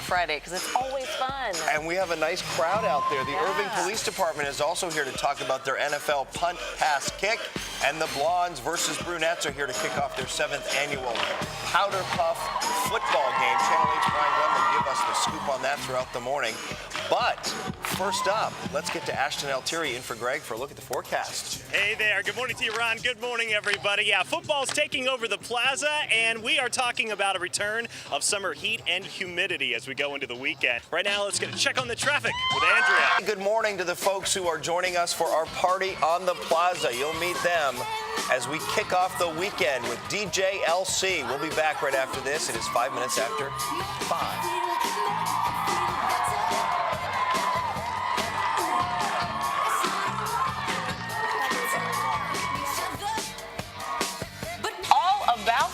a Friday because it's always fun. And we have a nice crowd out there. The Irving Police Department is also here to talk about their NFL punt, pass, kick. And the Blondes versus Brunettes are here to kick off their 7th annual Powder Puff football game. Channel 8's Brian Glenn will give us the scoop on that throughout the morning. But first up, let's get to Ashton Altieri in for Greg for a look at the forecast. Hey there. Good morning to you, Ron. Good morning, everybody. Yeah, football's taking over the plaza, and we are talking about a return of summer heat and humidity as we go into the weekend. Right now, let's get a check on the traffic with Andrea. Good morning to the folks who are joining us for our party on the plaza. You'll meet them as we kick off the weekend with DJ LC. We'll be back right after this. It is 5 minutes after 5.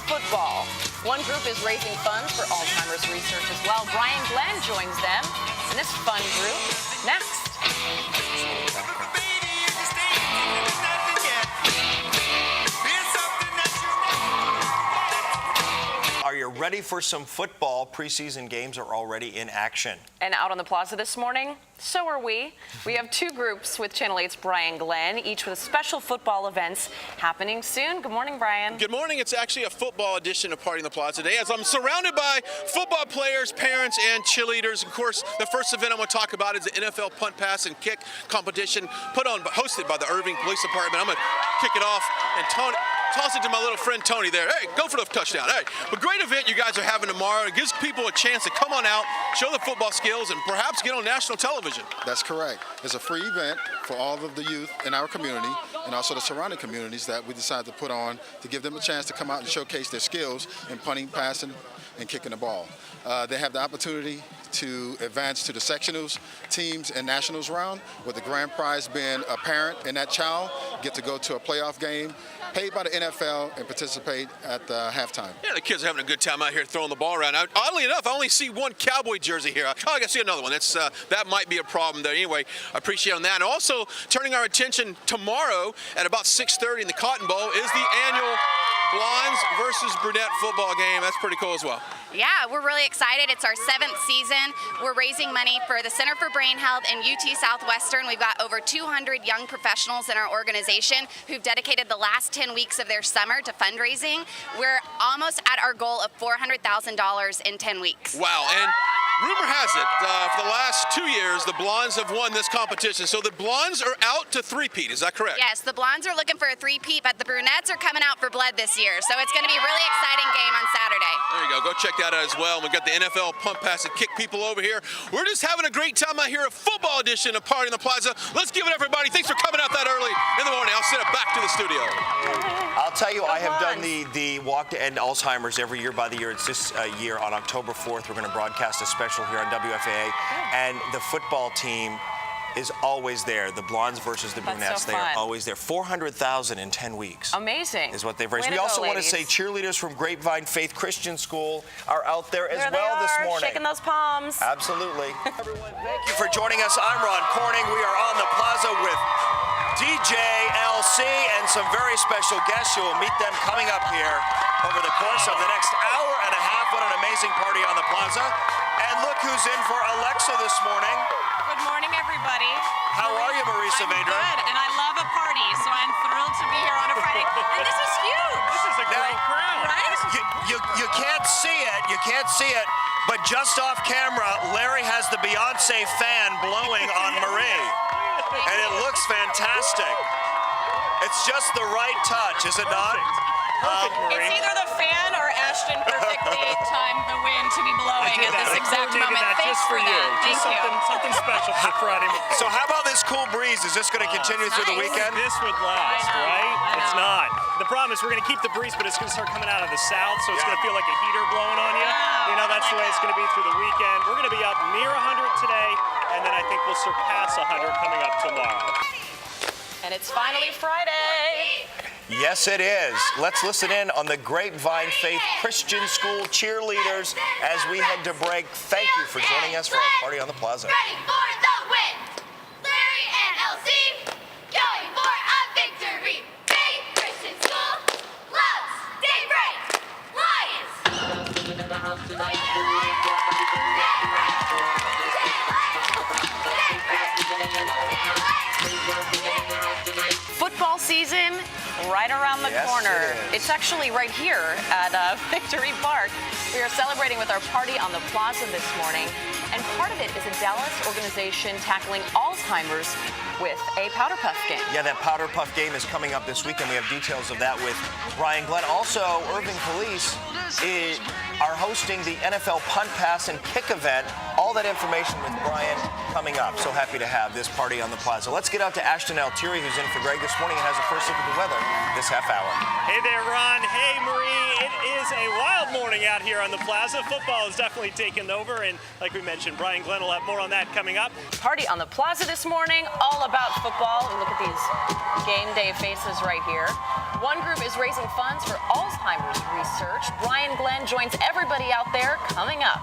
Football. One group is raising funds for Alzheimer's research as well. Brian Glenn joins them in this fun group next. Are you ready for some football? Preseason games are already in action. And out on the plaza this morning, so are we. We have two groups with Channel 8's Brian Glenn, each with special football events happening soon. Good morning, Brian. Good morning. It's actually a football edition of Party on the Plaza today, as I'm surrounded by football players, parents, and cheerleaders. Of course, the first event I'm going to talk about is the NFL punt, pass, and kick competition hosted by the Irving Police Department. I'm going to kick it off, and toss it to my little friend Tony there. Hey, go for the touchdown. Hey, but great event you guys are having tomorrow. It gives people a chance to come on out, show the football skills, and perhaps get on national television. That's correct. It's a free event for all of the youth in our community and also the surrounding communities that we decided to put on to give them a chance to come out and showcase their skills in punting, passing, and kicking the ball. They have the opportunity to advance to the sectionals, teams, and nationals round, with the grand prize being a parent and that child get to go to a playoff game paid by the NFL and participate at the halftime. Yeah, the kids are having a good time out here throwing the ball around. Oddly enough, I only see one Cowboy jersey here. Oh, I can see another one. That might be a problem there. Anyway, I appreciate on that. And also, turning our attention tomorrow at about 6:30 in the Cotton Bowl is the annual Blondes versus Brunette football game. That's pretty cool as well. Yeah, we're really excited. It's our 7th season. We're raising money for the Center for Brain Health and UT Southwestern. We've got over 200 young professionals in our organization who've dedicated the last 10 weeks of their summer to fundraising. We're almost at our goal of $400,000 in 10 weeks. Wow, and rumor has it, for the last 2 years, the Blondes have won this competition. So the Blondes are out to three-peat, is that correct? Yes, the Blondes are looking for a three-peat, but the Brunettes are coming out for blood this year. So it's going to be a really exciting game on Saturday. There you go. Go check that out as well. We've got the NFL punt, pass, and kick people over here. We're just having a great time out here, a football edition of Party on the Plaza. Let's give it, everybody. Thanks for coming out that early in the morning. I'll send it back to the studio. I'll tell you, I have done the walk to end Alzheimer's every year by the year. It's this year on October 4th. We're going to broadcast a special here on WFAA. And the football team is always there. The Blondes versus the Brunettes, they are always there. $400,000 in 10 weeks. Amazing. Is what they've raised. We also want to say cheerleaders from Grapevine Faith Christian School are out there as well this morning. Shaking those palms. Absolutely. Everyone, thank you for joining us. I'm Ron Corning. We are on the plaza with DJ LC and some very special guests. You will meet them coming up here over the course of the next hour and a half. What an amazing party on the plaza. And look who's in for Alexa this morning. Good morning, everybody. How are you, Marisa I'm Vedra? good, and I love a party, so I'm thrilled to be here on a Friday. And this is huge. This is a great crowd. Right? You can't see it. You can't see it. But just off camera, Larry has the Beyonce fan blowing on Marie. And it looks fantastic. It's just the right touch, is it not? Perfect, Marie. It's either the fan or Ashton perfectly timed the wind to be blowing at this exact moment. Thanks for that. Thank you. Something special for Friday morning. So how about this cool breeze? Is this going to continue through the weekend? This would last, right? It's not. The problem is we're going to keep the breeze, but it's going to start coming out of the south, so it's going to feel like a heater blowing on you. You know, that's the way it's going to be through the weekend. We're going to be up near 100 today, and then I think we'll surpass 100 coming up tomorrow. And it's finally Friday. Yes, it is. Let's listen in on the Grapevine Faith Christian School cheerleaders as we head to break. Thank you for joining us for our party on the plaza. Ready for the win! Larry and Elsie, going for a victory! Faith Christian School loves Daybreak! Lions! Daybreak! season right around the Yes, corner. it is. It's actually right here at Victory Park. We are celebrating with our party on the plaza this morning, and part of it is a Dallas organization tackling Alzheimer's with a Powder Puff game. Yeah, that Powder Puff game is coming up this weekend. We have details of that with Brian Glenn. Also, Irving Police are hosting the NFL Punt, Pass, and Kick event. All that information with Brian coming up. So happy to have this party on the plaza. Let's get out to Ashton Altieri, who's in for Greg this morning and has a first look at the weather this half hour. Hey there, Ron. Hey, Marie. It is a wild morning out here on the plaza. Football has definitely taken over, and like we mentioned, Brian Glenn will have more on that coming up. Party on the plaza this morning, all about football. And look at these game day faces right here. One group is raising funds for Alzheimer's research. Brian Glenn joins everybody out there coming up.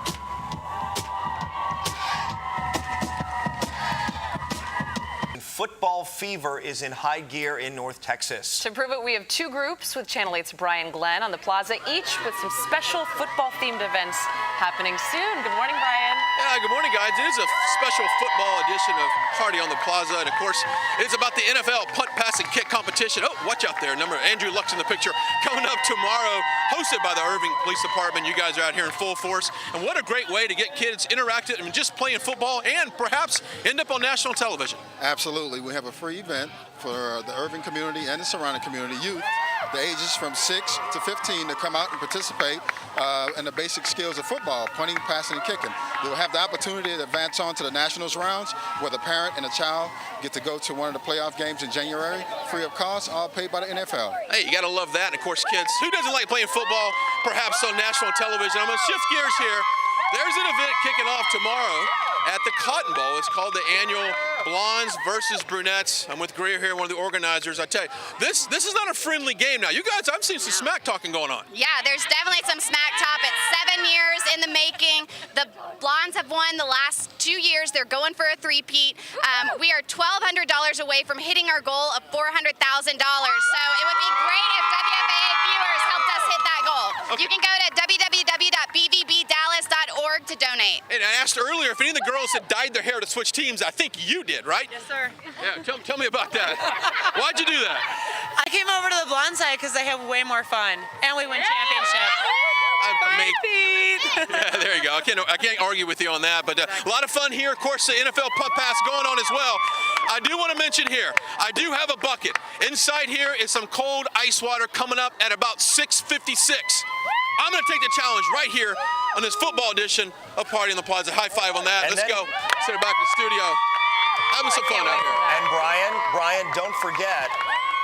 Football fever is in high gear in North Texas. To prove it, we have two groups with Channel 8's Brian Glenn on the plaza, each with some special football-themed events happening soon. Good morning, Brian. Yeah, good morning, guys. It is a special football edition of Party on the Plaza, and of course, it's about the NFL Punt, Pass, and Kick competition. Oh, watch out there. Andrew Luck's in the picture. Coming up tomorrow, hosted by the Irving Police Department. You guys are out here in full force, and what a great way to get kids interactive and just playing football and perhaps end up on national television. Absolutely. We have a free event for the Irving community and the surrounding community youth, the ages from 6 to 15, to come out and participate in the basic skills of football, punting, passing, and kicking. They will have the opportunity to advance on to the Nationals rounds, where the parent and a child get to go to one of the playoff games in January, free of cost, all paid by the NFL. Hey, you got to love that. And of course, kids, who doesn't like playing football, perhaps on national television? I'm going to shift gears here. There's an event kicking off tomorrow at the Cotton Bowl. It's called the annual Blondes versus Brunettes. I'm with Greer here, one of the organizers. I tell you, this is not a friendly game now. You guys, I've seen some smack talking going on. Yeah, there's definitely some smack talk. It's 7 years in the making. The Blondes have won the last 2 years. They're going for a three-peat. We are $1,200 away from hitting our goal of $400,000. So it would be great if WFA viewers helped us hit that goal. Okay. You can go to www.bvbdallas.org to donate. And I asked earlier if any of the girls had dyed their hair to switch teams. I think you did, right? Yes, sir. Yeah, tell me about that. Why'd you do that? I came over to the blonde side because they have way more fun, and we win championships. Yeah, there you go. I can't argue with you on that, but a lot of fun here. Of course, the NFL Punt Pass going on as well. I do want to mention here, I do have a bucket. Inside here is some cold ice water coming up at about 6:56. I'm going to take the challenge right here on this football edition of Party on the Plaza. High five on that. And Let's go. Sit back in the studio. Having some fun out here. And Brian, don't forget,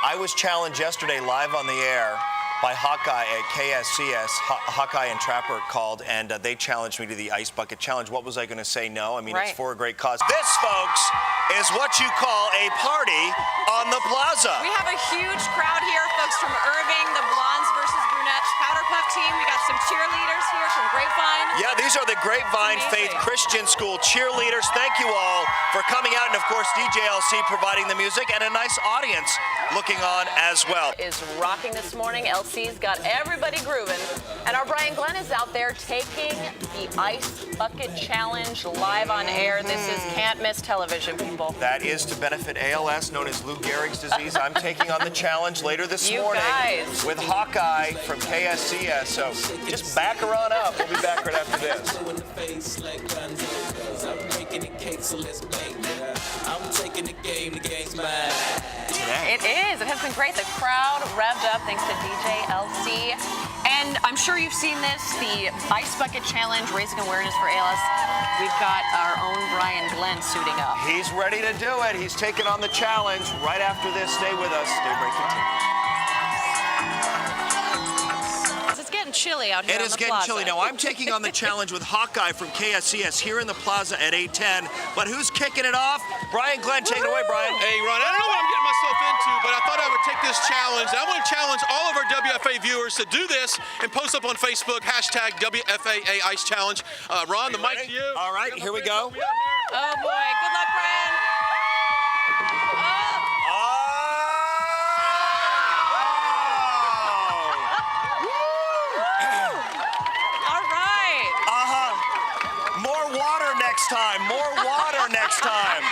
I was challenged yesterday live on the air by Hawkeye at KSCS. Hawkeye and Trapper called, and they challenged me to the Ice Bucket Challenge. What was I going to say? No. I mean, Right. It's for a great cause. This, folks, is what you call a party on the plaza. We have a huge crowd here, folks from Irving, the Blondes versus Brunettes Powder Puff team. We got some cheerleaders here from Grapevine. Yeah, these are the Grapevine Faith Amazing. Christian School cheerleaders. Thank you all for coming out, and of course, DJLC providing the music, and a nice audience looking on as well. Is rocking this morning. LC's got everybody grooving. And our Brian Glenn is out there taking the Ice Bucket Challenge live on air. This is can't miss television, people. That is to benefit ALS, known as Lou Gehrig's disease. I'm taking on the challenge later this You morning guys. with Hawkeye from KSCS. So just back her on up. We'll be back right after this. Today. It is. It has been great. The crowd revved up thanks to DJ LC. And I'm sure you've seen this, the Ice Bucket Challenge, raising awareness for ALS. We've got our own Brian Glenn suiting up. He's ready to do it. He's taking on the challenge right after this. Stay with us. Daybreak continues. It's getting chilly out here It on is the getting plaza. chilly. Now, I'm taking on the challenge with Hawkeye from KSCS here in the plaza at 8:10. But who's kicking it off? Brian Glenn, take it away, Brian. Hey, Ron, I don't know what I'm getting myself into, but I thought I would take this challenge. I want to challenge all of our WFA viewers to do this and post up on Facebook, hashtag WFAA Ice Challenge. Ron, the mic to you. All right, here we go. Oh boy, good luck, Brian. All right. More water next time. More water next time.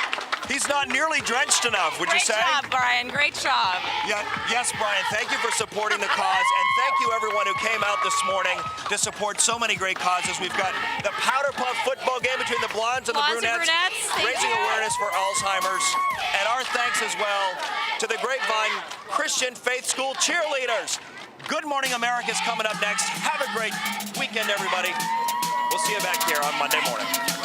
He's not nearly drenched enough, would you say? Great job, Brian. Great job. Yeah, yes, Brian, thank you for supporting the cause, and thank you everyone who came out this morning to support so many great causes. We've got the Powder Puff football game between the Blondes and the Brunettes, raising awareness for Alzheimer's, and our thanks as well to the Grapevine Christian Faith School cheerleaders. Good Morning America is coming up next. Have a great weekend, everybody. We'll see you back here on Monday morning.